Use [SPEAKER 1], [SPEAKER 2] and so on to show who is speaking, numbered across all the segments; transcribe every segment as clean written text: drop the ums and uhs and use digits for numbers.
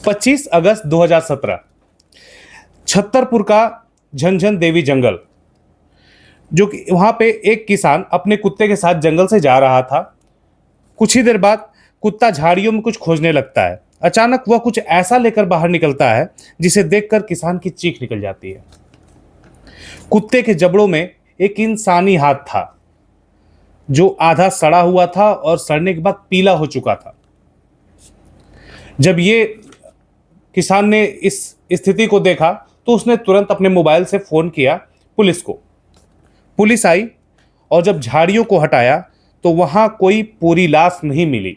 [SPEAKER 1] 25 अगस्त 2017 छतरपुर का झंझन देवी जंगल, जो कि वहां पे एक किसान अपने कुत्ते के साथ जंगल से जा रहा था। कुछ ही देर बाद कुत्ता झाड़ियों में कुछ खोजने लगता है। अचानक वह कुछ ऐसा लेकर बाहर निकलता है जिसे देखकर किसान की चीख निकल जाती है। कुत्ते के जबड़ों में एक इंसानी हाथ था, जो आधा सड़ा हुआ था और सड़ने के बाद पीला हो चुका था। जब ये किसान ने इस स्थिति को देखा तो उसने तुरंत अपने मोबाइल से फोन किया पुलिस को। पुलिस आई और जब झाड़ियों को हटाया तो वहां कोई पूरी लाश नहीं मिली,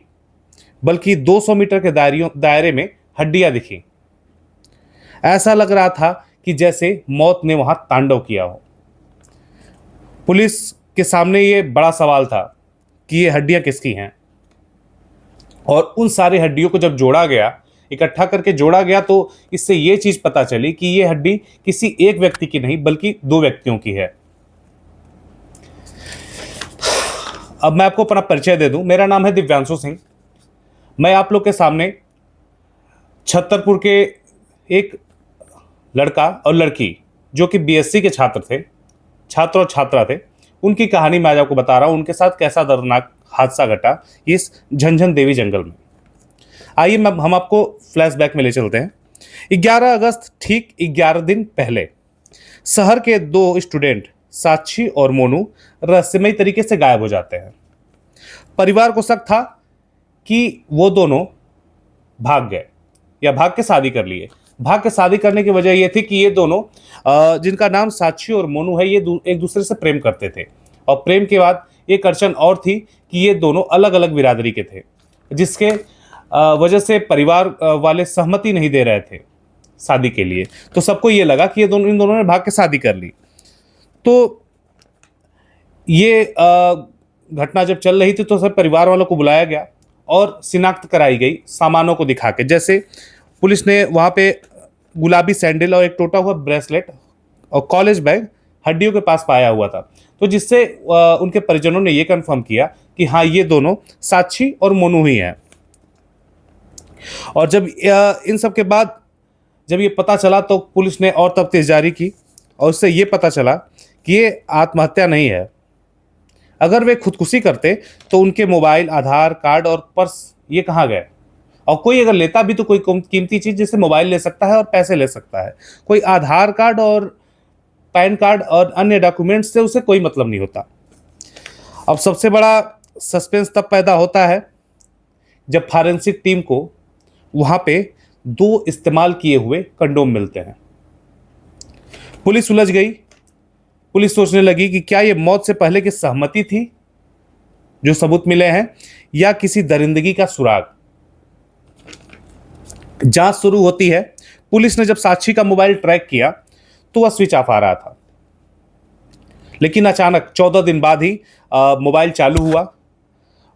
[SPEAKER 1] बल्कि 200 मीटर के दायरे में हड्डियां दिखी। ऐसा लग रहा था कि जैसे मौत ने वहां तांडव किया हो। पुलिस के सामने ये बड़ा सवाल था कि ये हड्डियां किसकी हैं। और उन सारी हड्डियों को जब जोड़ा गया, इकट्ठा करके जोड़ा गया, तो इससे ये चीज पता चली कि ये हड्डी किसी एक व्यक्ति की नहीं बल्कि दो व्यक्तियों की है। अब मैं आपको अपना परिचय दे दूं। मेरा नाम है दिव्यांशु सिंह। मैं आप लोग के सामने छतरपुर के एक लड़का और लड़की जो कि बीएससी के छात्र और छात्रा थे, उनकी कहानी मैं आज आपको बता रहा हूं। उनके साथ कैसा दर्दनाक हादसा घटा इस झंझन देवी जंगल में। आइए हम आपको फ्लैशबैक में ले चलते हैं। 11 अगस्त, ठीक 11 दिन पहले, शहर के दो स्टूडेंट साक्षी और मोनू रहस्यमयी तरीके से गायब हो जाते हैं। परिवार को शक था कि वो दोनों भाग गए या भाग के शादी कर लिए। भाग के शादी करने की वजह यह थी कि ये दोनों, जिनका नाम साक्षी और मोनू है, ये एक दूसरे से प्रेम करते थे। और प्रेम के बाद एक अड़चन और थी कि ये दोनों अलग अलग बिरादरी के थे, जिसके वजह से परिवार वाले सहमति नहीं दे रहे थे शादी के लिए। तो सबको ये लगा कि इन दोनों ने भाग के शादी कर ली। तो ये घटना जब चल रही थी तो सब परिवार वालों को बुलाया गया और शिनाख्त कराई गई सामानों को दिखा के। जैसे पुलिस ने वहाँ पे गुलाबी सैंडल और एक टूटा हुआ ब्रेसलेट और कॉलेज बैग हड्डियों के पास पाया हुआ था, तो जिससे उनके परिजनों ने यह कंफर्म किया कि हाँ, ये दोनों साक्षी और मोनू ही हैं। और जब इन सब के बाद जब ये पता चला तो पुलिस ने और तफ्तीश जारी की और उससे ये पता चला कि ये आत्महत्या नहीं है। अगर वे खुदकुशी करते तो उनके मोबाइल, आधार कार्ड और पर्स ये कहाँ गए? और कोई अगर लेता भी तो कोई कीमती चीज, जैसे मोबाइल ले सकता है और पैसे ले सकता है, कोई आधार कार्ड और पैन कार्ड और अन्य डॉक्यूमेंट्स से उसे कोई मतलब नहीं होता। अब सबसे बड़ा सस्पेंस तब पैदा होता है जब फॉरेंसिक टीम को वहां पे 2 इस्तेमाल किए हुए कंडोम मिलते हैं। पुलिस उलझ गई। पुलिस सोचने लगी कि क्या यह मौत से पहले की सहमति थी जो सबूत मिले हैं, या किसी दरिंदगी का सुराग। जांच शुरू होती है। पुलिस ने जब साक्षी का मोबाइल ट्रैक किया तो वह स्विच ऑफ आ रहा था, लेकिन अचानक 14 दिन बाद ही मोबाइल चालू हुआ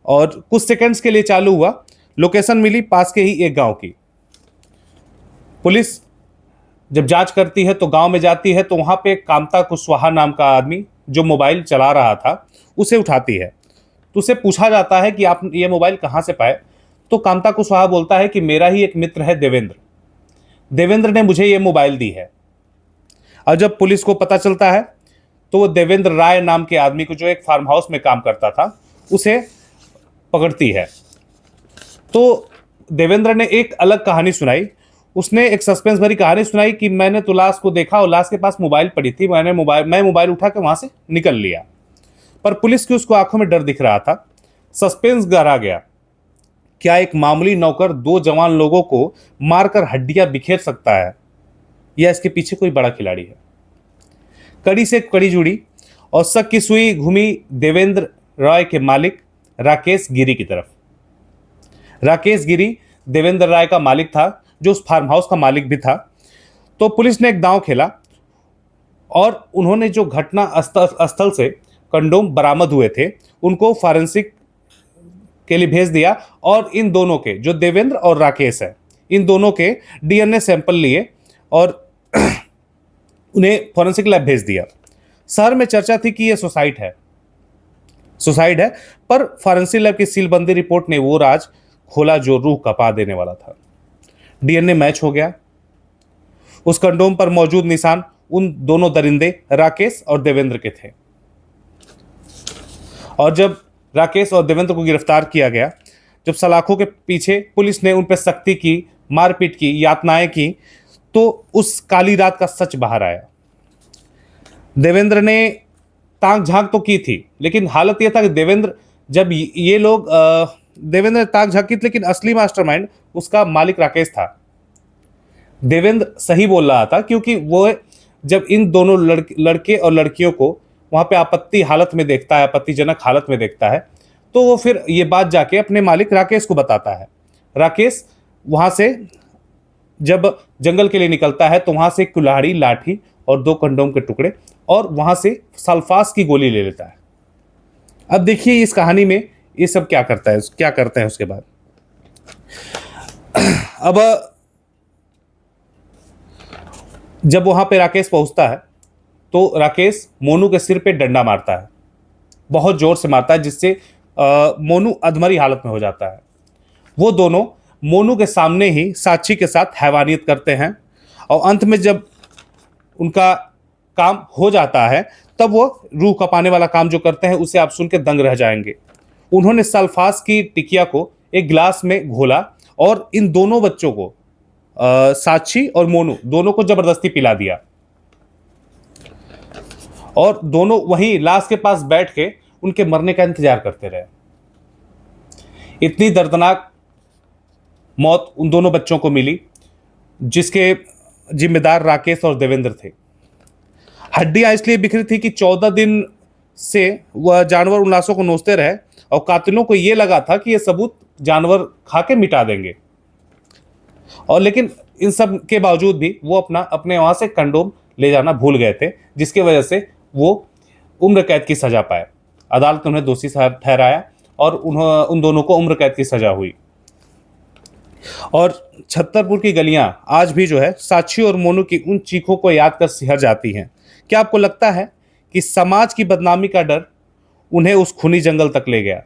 [SPEAKER 1] और कुछ सेकंड्स के लिए चालू हुआ। लोकेशन मिली पास के ही एक गांव की। पुलिस जब जांच करती है तो गांव में जाती है, तो वहां पे कामता कुशवाहा नाम का आदमी जो मोबाइल चला रहा था उसे उठाती है। तो उसे पूछा जाता है कि आप ये मोबाइल कहां से पाए? तो कामता कुशवाहा बोलता है कि मेरा ही एक मित्र है देवेंद्र ने मुझे ये मोबाइल दी है। और जब पुलिस को पता चलता है तो वो देवेंद्र राय नाम के आदमी को, जो एक फार्म हाउस में काम करता था, उसे पकड़ती है। तो देवेंद्र ने एक अलग कहानी सुनाई। उसने एक सस्पेंस भरी कहानी सुनाई कि मैंने तो लाश को देखा और लाश के पास मोबाइल पड़ी थी, मैं मोबाइल उठा के वहां से निकल लिया। पर पुलिस की उसको आंखों में डर दिख रहा था। सस्पेंस गहरा गया। क्या एक मामूली नौकर 2 जवान लोगों को मारकर हड्डियां बिखेर सकता है, या इसके पीछे कोई बड़ा खिलाड़ी है? कड़ी से कड़ी जुड़ी और शक की सुई घूमी देवेंद्र राय के मालिक राकेश गिरी की तरफ। राकेश गिरी देवेंद्र राय का मालिक था, जो उस फार्म हाउस का मालिक भी था। तो पुलिस ने एक दांव खेला और उन्होंने जो घटना स्थल से कंडोम बरामद हुए थे उनको फॉरेंसिक के लिए भेज दिया, और इन दोनों के, जो देवेंद्र और राकेश है, इन दोनों के डीएनए सैंपल लिए और उन्हें फॉरेंसिक लैब भेज दिया। शहर में चर्चा थी कि यह सुसाइड है, पर फॉरेंसिक लैब की सीलबंदी रिपोर्ट ने वो राज खोला जो रूह कपा देने वाला था। डीएनए मैच हो गया। उस कंडोम पर मौजूद निशान उन दोनों दरिंदे राकेश और देवेंद्र के थे। और जब राकेश और देवेंद्र को गिरफ्तार किया गया, जब सलाखों के पीछे पुलिस ने उन पर सख्ती की, मारपीट की, यातनाएं की, तो उस काली रात का सच बाहर आया। देवेंद्र ने ताक झांक तो की थी, लेकिन हालत यह था कि देवेंद्र, जब ये लोग देवेंद्र ने ताक झांक की थी, लेकिन असली मास्टरमाइंड उसका मालिक राकेश था। देवेंद्र सही बोल रहा था, क्योंकि वो जब इन दोनों लड़के और लड़कियों को वहां पे आपत्तिजनक हालत में देखता है, तो वो फिर ये बात जाके अपने मालिक राकेश को बताता है। राकेश वहां से जब जंगल के लिए निकलता है, तो वहां से एक कुल्हाड़ी, लाठी और 2 कंडोम के टुकड़े और वहां से सल्फास की गोली ले लेता है। अब देखिए इस कहानी में ये सब क्या करते हैं उसके बाद। अब जब वहां पे राकेश पहुंचता है, तो राकेश मोनू के सिर पे डंडा मारता है, बहुत जोर से मारता है, जिससे मोनू अधमरी हालत में हो जाता है। वो दोनों मोनू के सामने ही साक्षी के साथ हैवानियत करते हैं, और अंत में जब उनका काम हो जाता है, तब वो रूह कपाने वाला काम जो करते हैं, उसे आप सुन के दंग रह जाएंगे। उन्होंने सल्फास की टिकिया को एक गिलास में घोला और इन दोनों बच्चों को, साक्षी और मोनू दोनों को जबरदस्ती पिला दिया, और दोनों वहीं लाश के पास बैठ के उनके मरने का इंतजार करते रहे। इतनी दर्दनाक मौत उन दोनों बच्चों को मिली, जिसके जिम्मेदार राकेश और देवेंद्र थे। हड्डियां इसलिए बिखरी थी कि 14 दिन से वह जानवर उन लाशों को नोचते रहे, और कातिलों को यह लगा था कि यह सबूत जानवर खा के मिटा देंगे। और लेकिन इन सब के बावजूद भी वो अपने वहां से कंडोम ले जाना भूल गए थे, जिसकी वजह से वो उम्र कैद की सजा पाए। अदालत ने उन्हें दोषी ठहराया और उन दोनों को उम्र कैद की सजा हुई। और छतरपुर की गलियां आज भी जो है साक्षी और मोनू की उन चीखों को याद कर सिहर जाती हैं। क्या आपको लगता है कि समाज की बदनामी का डर उन्हें उस खूनी जंगल तक ले गया?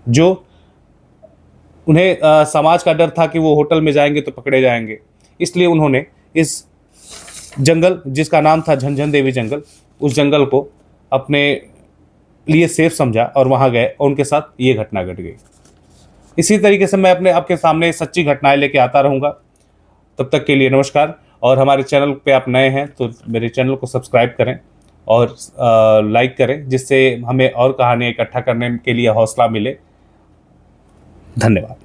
[SPEAKER 1] जो उन्हें समाज का डर था कि वो होटल में जाएंगे तो पकड़े जाएंगे, इसलिए उन्होंने इस जंगल, जिसका नाम था झंझन देवी जंगल, उस जंगल को अपने लिए सेफ समझा और वहां गए, और उनके साथ ये घटना घट गई। इसी तरीके से मैं आपके सामने सच्ची घटनाएं लेके आता रहूंगा। तब तक के लिए नमस्कार। और हमारे चैनल पे आप नए हैं तो मेरे चैनल को सब्सक्राइब करें और लाइक करें, जिससे हमें और कहानियां इकट्ठा करने के लिए हौसला मिले। धन्यवाद।